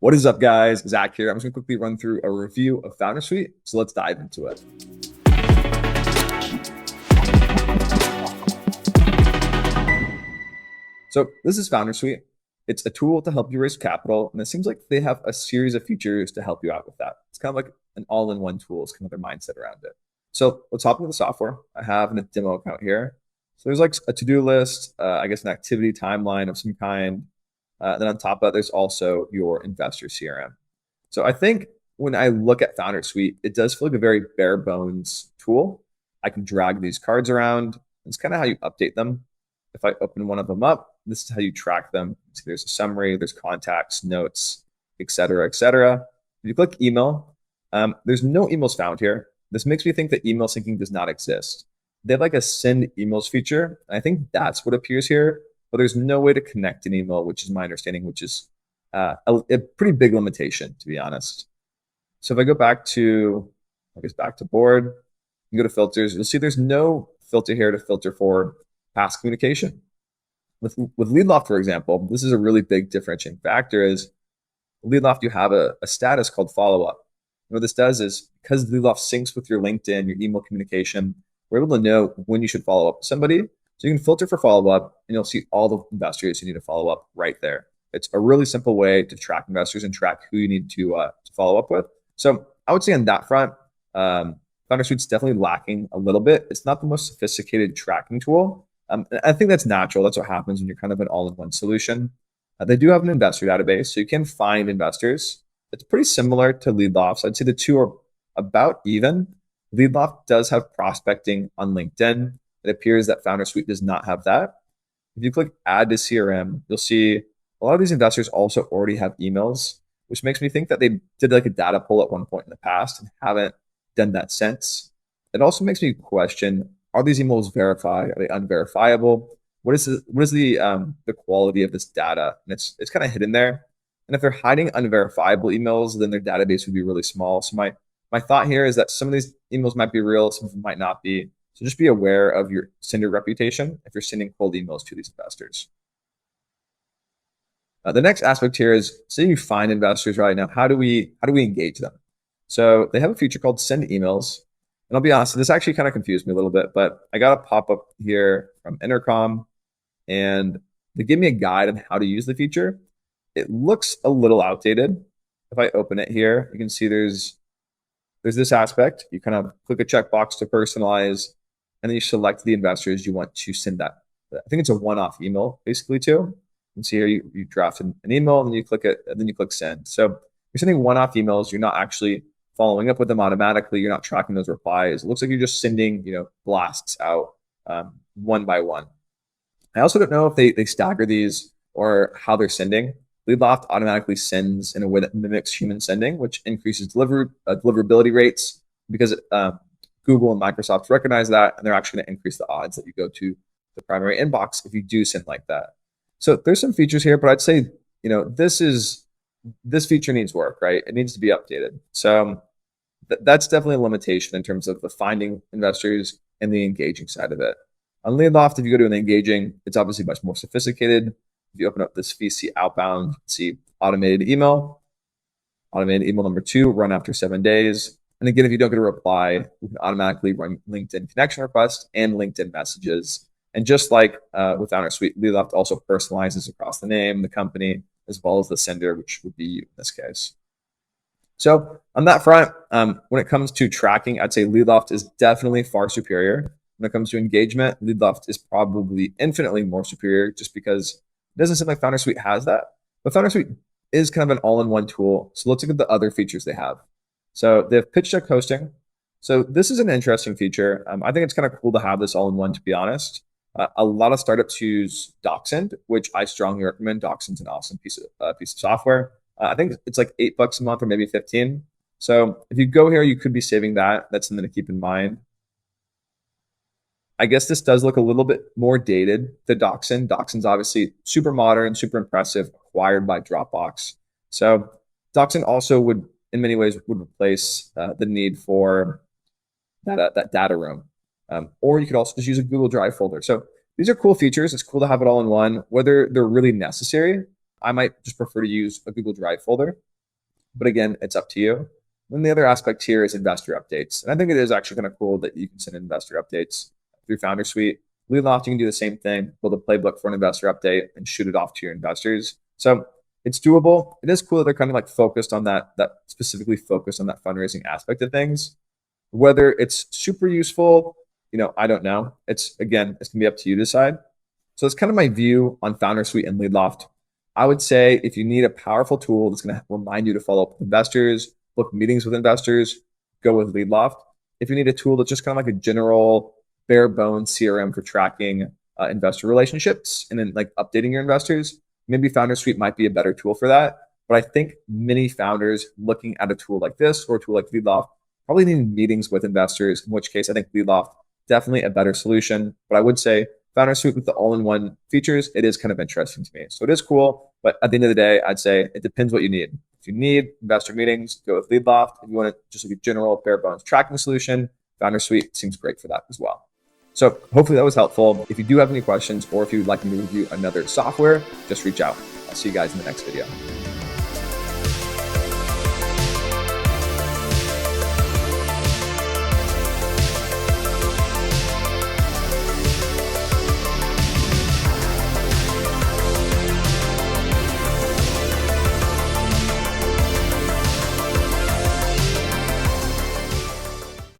What is up, guys? Zach here. I'm just going to quickly run through a review of Foundersuite. So let's dive into it. So this is Foundersuite. It's a tool to help you raise capital, and it seems like they have a series of features to help you out with that. It's kind of like an all-in-one tool. It's kind of their mindset around it. So let's hop into the software. I have a demo account here. So there's like a to-do list, I guess an activity timeline of some kind. Then on top of that, there's also your investor CRM. So I think when I look at Foundersuite, it does feel like a very bare bones tool. I can drag these cards around. It's kind of how you update them. If I open one of them up, this is how you track them. So there's a summary, there's contacts, notes, et cetera, et cetera. If you click email, there's no emails found here. This makes me think that email syncing does not exist. They have like a send emails feature. And I think that's what appears here, but there's no way to connect an email, which is my understanding, which is a pretty big limitation, to be honest. So if I go back to, back to board, you go to filters, you'll see there's no filter here to filter for past communication. With LeadLoft, for example, this is a really big differentiating factor is LeadLoft, you have a status called follow-up. What this does is because LeadLoft syncs with your LinkedIn, your email communication, we're able to know when you should follow up with somebody. So you can filter for follow-up and you'll see all the investors you need to follow up right there. It's a really simple way to track investors and track who you need to follow up with. So I would say on that front, Foundersuite's definitely lacking a little bit. It's not the most sophisticated tracking tool. I think that's natural. That's what happens when you're kind of an all-in-one solution. They do have an investor database, so you can find investors. It's pretty similar to LeadLoft. So I'd say the two are about even. LeadLoft does have prospecting on LinkedIn. It appears that Foundersuite does not have that. If you click add to CRM, you'll see a lot of these investors also already have emails, which makes me think that they did like a data pull at one point in the past and haven't done that since. It also makes me question, are these emails verified? Are they unverifiable? What is the quality of this data? And it's kind of hidden there. And if they're hiding unverifiable emails, then their database would be really small. So my thought here is that some of these emails might be real, some of them might not be. So just be aware of your sender reputation if you're sending cold emails to these investors. The next aspect here is, say you find investors right now, how do we engage them? So they have a feature called send emails. And I'll be honest, this actually kind of confused me a little bit, but I got a pop-up here from Intercom and they give me a guide on how to use the feature. It looks a little outdated. If I open it here, you can see there's this aspect. You kind of click a checkbox to personalize, and then you select the investors you want to send that. I think it's a one-off email basically too. You can see here you draft an email and then you click it, and then you click send. So you're sending one-off emails. You're not actually following up with them automatically. You're not tracking those replies. It looks like you're just sending, blasts out one by one. I also don't know if they stagger these or how they're sending. LeadLoft automatically sends in a way that mimics human sending, which increases deliverability rates because Google and Microsoft recognize that, and they're actually going to increase the odds that you go to the primary inbox if you do send like that. So there's some features here, but I'd say, this feature needs work, right? It needs to be updated. So that's definitely a limitation in terms of the finding investors and the engaging side of it. On LeadLoft, if you go to an engaging, it's obviously much more sophisticated. If you open up this VC outbound, see automated email number 2, run after 7 days. And again, if you don't get a reply, you can automatically run LinkedIn connection requests and LinkedIn messages. And just like with Foundersuite, LeadLoft also personalizes across the name, the company, as well as the sender, which would be you in this case. So on that front, when it comes to tracking, I'd say LeadLoft is definitely far superior. When it comes to engagement, LeadLoft is probably infinitely more superior just because it doesn't seem like Foundersuite has that. But Foundersuite is kind of an all-in-one tool. So let's look at the other features they have. So they have pitch deck hosting. So this is an interesting feature. I think it's kind of cool to have this all-in-one, to be honest. A lot of startups use DocSend, which I strongly recommend. DocSend's an awesome piece of software. I think it's like $8 a month or maybe 15. So if you go here, you could be saving that. That's something to keep in mind. I guess this does look a little bit more dated than DocSend. DocSend's obviously super modern, super impressive, acquired by Dropbox. So DocSend also would, in many ways, would replace the need for that data room. Or you could also just use a Google Drive folder. So these are cool features. It's cool to have it all in one. Whether they're really necessary, I might just prefer to use a Google Drive folder. But again, it's up to you. Then the other aspect here is investor updates. And I think it is actually kind of cool that you can send investor updates through Foundersuite. LeadLoft, you can do the same thing, build a playbook for an investor update and shoot it off to your investors. So it's doable. It is cool that they're kind of like focused on that specifically focused on that fundraising aspect of things. Whether it's super useful, I don't know. It's gonna be up to you to decide. So it's kind of my view on Foundersuite and LeadLoft. I would say if you need a powerful tool that's going to remind you to follow up with investors, book meetings with investors, go with LeadLoft. If you need a tool that's just kind of like a general bare bones CRM for tracking investor relationships and then like updating your investors, maybe Foundersuite might be a better tool for that. But I think many founders looking at a tool like this or a tool like LeadLoft probably need meetings with investors, in which case I think LeadLoft definitely a better solution. But I would say Foundersuite with the all-in-one features, it is kind of interesting to me. So it is cool, but at the end of the day, I'd say it depends what you need. If you need investor meetings, go with LeadLoft. If you want just like a general bare bones tracking solution, Foundersuite seems great for that as well. So hopefully that was helpful. If you do have any questions or if you would like me to review another software, just reach out. I'll see you guys in the next video.